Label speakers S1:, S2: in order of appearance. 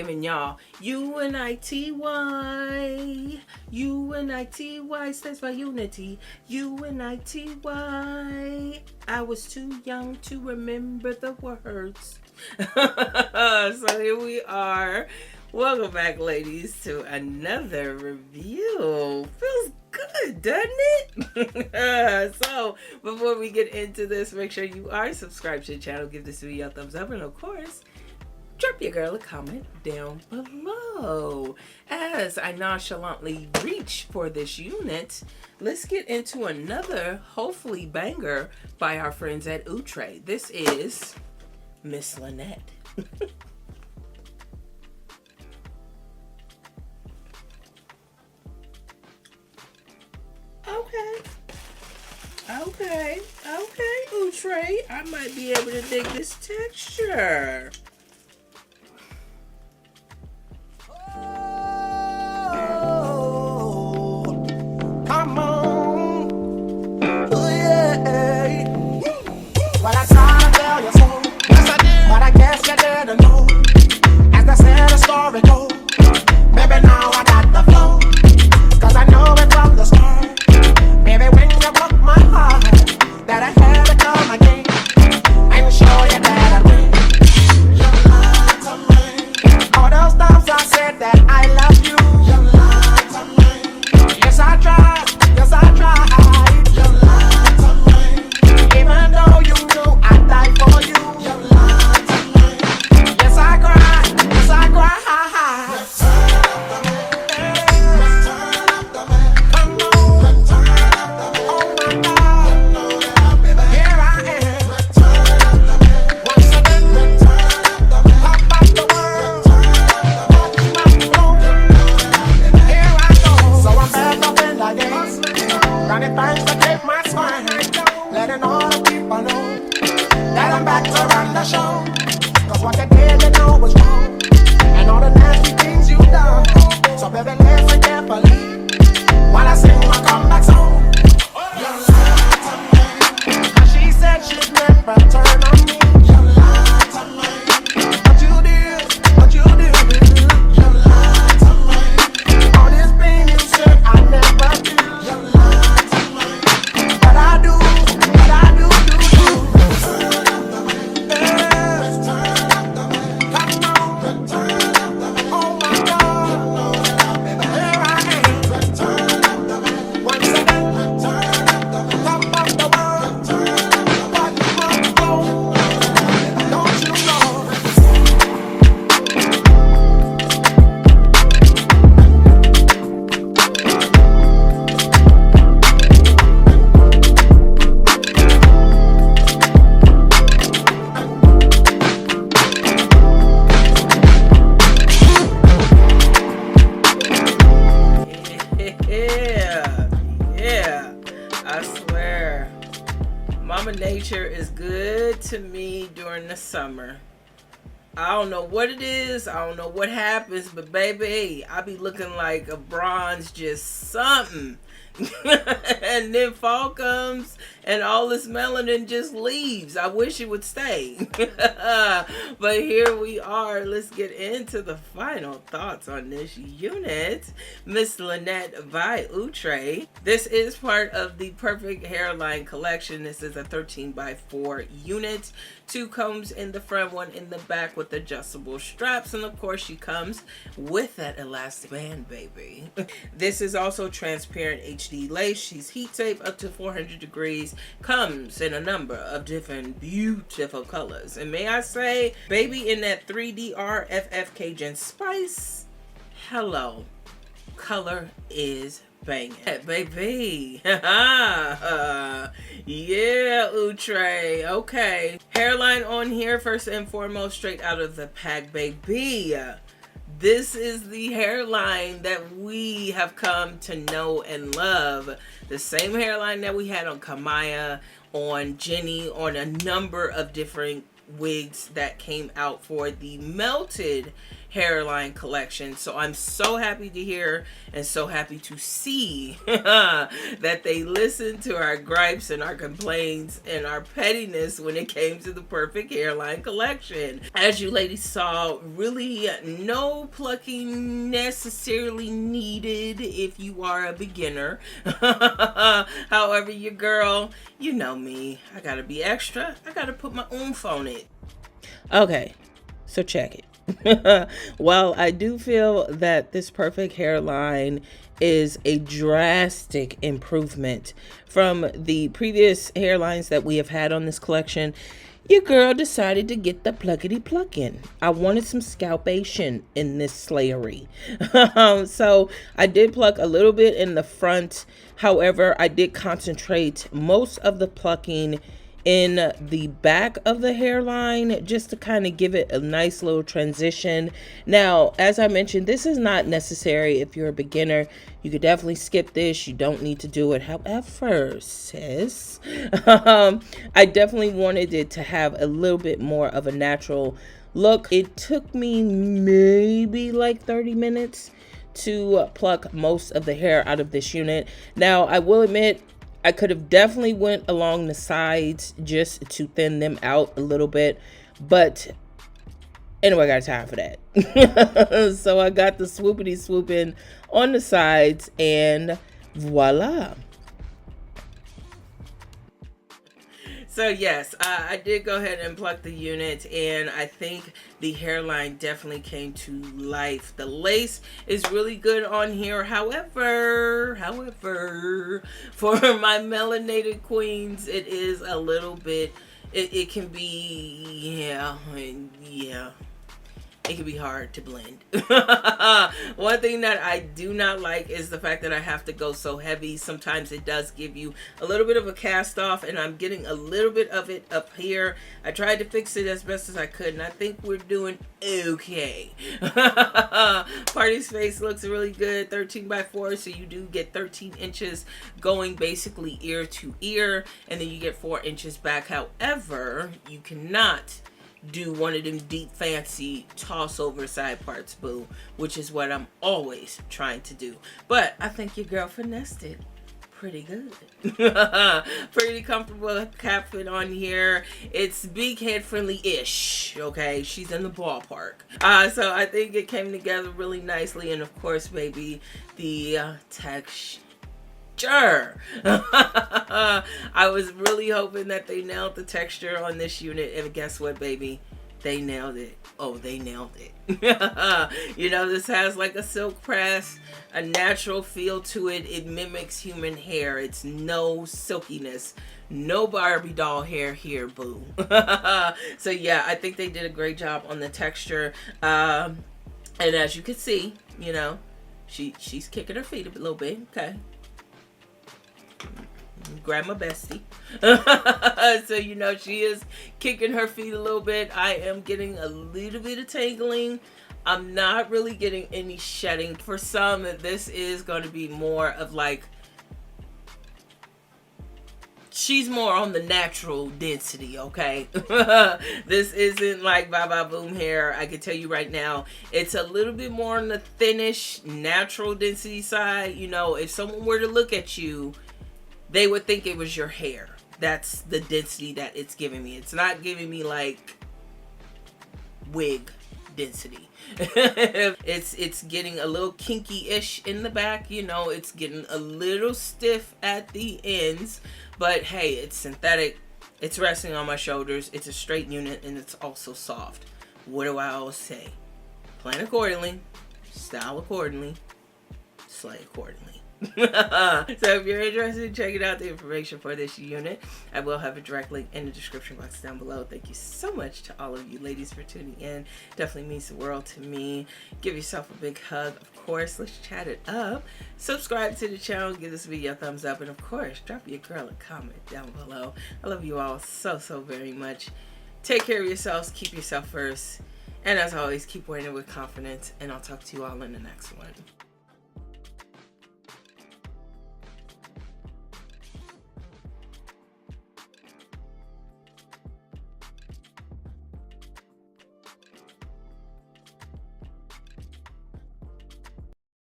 S1: screaming, y'all. UNITY. UNITY stands for unity. UNITY. I was too young to remember the words. So here we are. Welcome back, ladies, to another review. Feels good, doesn't it? So before we get into this, make sure you are subscribed to the channel. Give this video a thumbs up, and of course, drop your girl a comment down below. As I nonchalantly reach for this unit, let's get into another, hopefully, banger by our friends at Outre. This is Miss Lynette. Okay, Outre. I might be able to dig this texture.
S2: Oh, come on. Oh, yeah. Well, I tried to tell you so. Yes, I did. But I guess you didn't know. As they said, the story goes. Maybe now I got the flow. Cause I know it from the start. Baby, when you broke my heart, that I had to come again and show you that I win. You lied to me. All those times I said that I love you. You lied to me. Yes, I tried. Yes, I tried. You lied to me. Even though you knew I'd die for you. You lied to me. Yes, I cried. Yes, I cried. Thanks to take my spine, letting all the people know that I'm back to run the show. Cause what they did, they know was wrong, and all the nasty things you done. So baby, listen carefully while I sing my comeback song. You lied to me. And she said she'd never turn on me. You lied to me. But you did, but you did. You lied to me. All this pain you said I never did. You lied. Mama Nature is good to me during the summer. I don't know what it is. I don't know what happens, but baby, I be looking like a bronze just something. And then fall comes and all this melanin just leaves. I wish it would stay. But here we are. Let's get into the final thoughts on this unit. Miss Lynette by Outre. This is part of the Perfect Hairline collection. This is a 13x4 unit. 2 combs in the front, 1 in the back with adjustable straps. And of course she comes with that elastic band, baby. This is also transparent HD lace. She's heat safe up to 400 degrees. Comes in a number of different beautiful colors. And may I say, baby, in that 3D RFF Cajun Spice, hello. Color is banging. Baby. Yeah, Outre. Okay. Hairline on here, first and foremost, straight out of the pack, baby. This is the hairline that we have come to know and love. The same hairline that we had on Kamaya, on Jenny, on a number of different wigs that came out for the melted
S1: hairline collection. So I'm so happy to hear and so happy to see that they listened to our gripes and our complaints and our pettiness when it came to the Perfect Hairline collection. As you ladies saw, really no plucking necessarily needed if you are a beginner. However, your girl, you know me, I gotta be extra. I gotta put my oomph on it. Okay, so check it. While I do feel that this Perfect Hairline is a drastic improvement from the previous hairlines that we have had on this collection, your girl decided to get the pluckety plucking. I wanted some scalpation in this slayery. So I did pluck a little bit in the front. However, I did concentrate most of the plucking in the back of the hairline just to kind of give it a nice little transition. Now, as I mentioned, this is not necessary if you're a beginner. You could definitely skip this. You don't need to do it. However, sis, I definitely wanted it to have a little bit more of a natural look. It took me maybe like 30 minutes to pluck most of the hair out of this unit. Now, I will admit, I could have definitely went along the sides just to thin them out a little bit, but anyway, I got time for that. So I got the swoopity swooping on the sides and voila. So yes, I did go ahead and pluck the unit, and I think the hairline definitely came to life. The lace is really good on here. However, for my melanated queens, it is a little bit, it can be, yeah. It can be hard to blend. One thing that I do not like is the fact that I have to go so heavy. Sometimes it does give you a little bit of a cast off, and I'm getting a little bit of it up here. I tried to fix it as best as I could, and I think we're doing okay. Party's face looks really good, 13 by 4, so you do get 13 inches going basically ear to ear, and then you get 4 inches back. However, you cannot do one of them deep fancy toss over side parts, boo, which is what I'm always trying to do. But I think your girl finessed it pretty good. Pretty comfortable cap fit on here. It's big head friendly-ish, okay? She's in the ballpark. So I think it came together really nicely, and of course, baby, the texture. I was really hoping that they nailed the texture on this unit, and guess what, baby? They nailed it. Oh, they nailed it. You know, this has like a silk press, a natural feel to it. It mimics human hair. It's no silkiness, no Barbie doll hair here, boo. So yeah, I think they did a great job on the texture. And as you can see, you know, she's kicking her feet a little bit. Okay. Grab my bestie. So you know, she is kicking her feet a little bit. I am getting a little bit of tangling. I'm not really getting any shedding. For some, this is going to be more of like, she's more on the natural density, okay? This isn't like Baba Boom hair. I can tell you right now, it's a little bit more on the thinnish, natural density side. You know, if someone were to look at you, they would think it was your hair. That's the density that it's giving me. It's not giving me like wig density. It's getting a little kinky-ish in the back. You know, it's getting a little stiff at the ends. But hey, it's synthetic. It's resting on my shoulders. It's a straight unit, and it's also soft. What do I always say? Plan accordingly, style accordingly, slay accordingly. So if you're interested in checking out the information for this unit, I will have a direct link in the description box down below. Thank you so much to all of you ladies for tuning in. Definitely means the world to me. Give yourself a big hug. Of course, let's chat it up. Subscribe to the channel, give this video a thumbs up, and of course, drop your girl a comment down below. I love you all so very much. Take care of yourselves, keep yourself first, and as always, keep wearing it with confidence, and I'll talk to you all in the next one.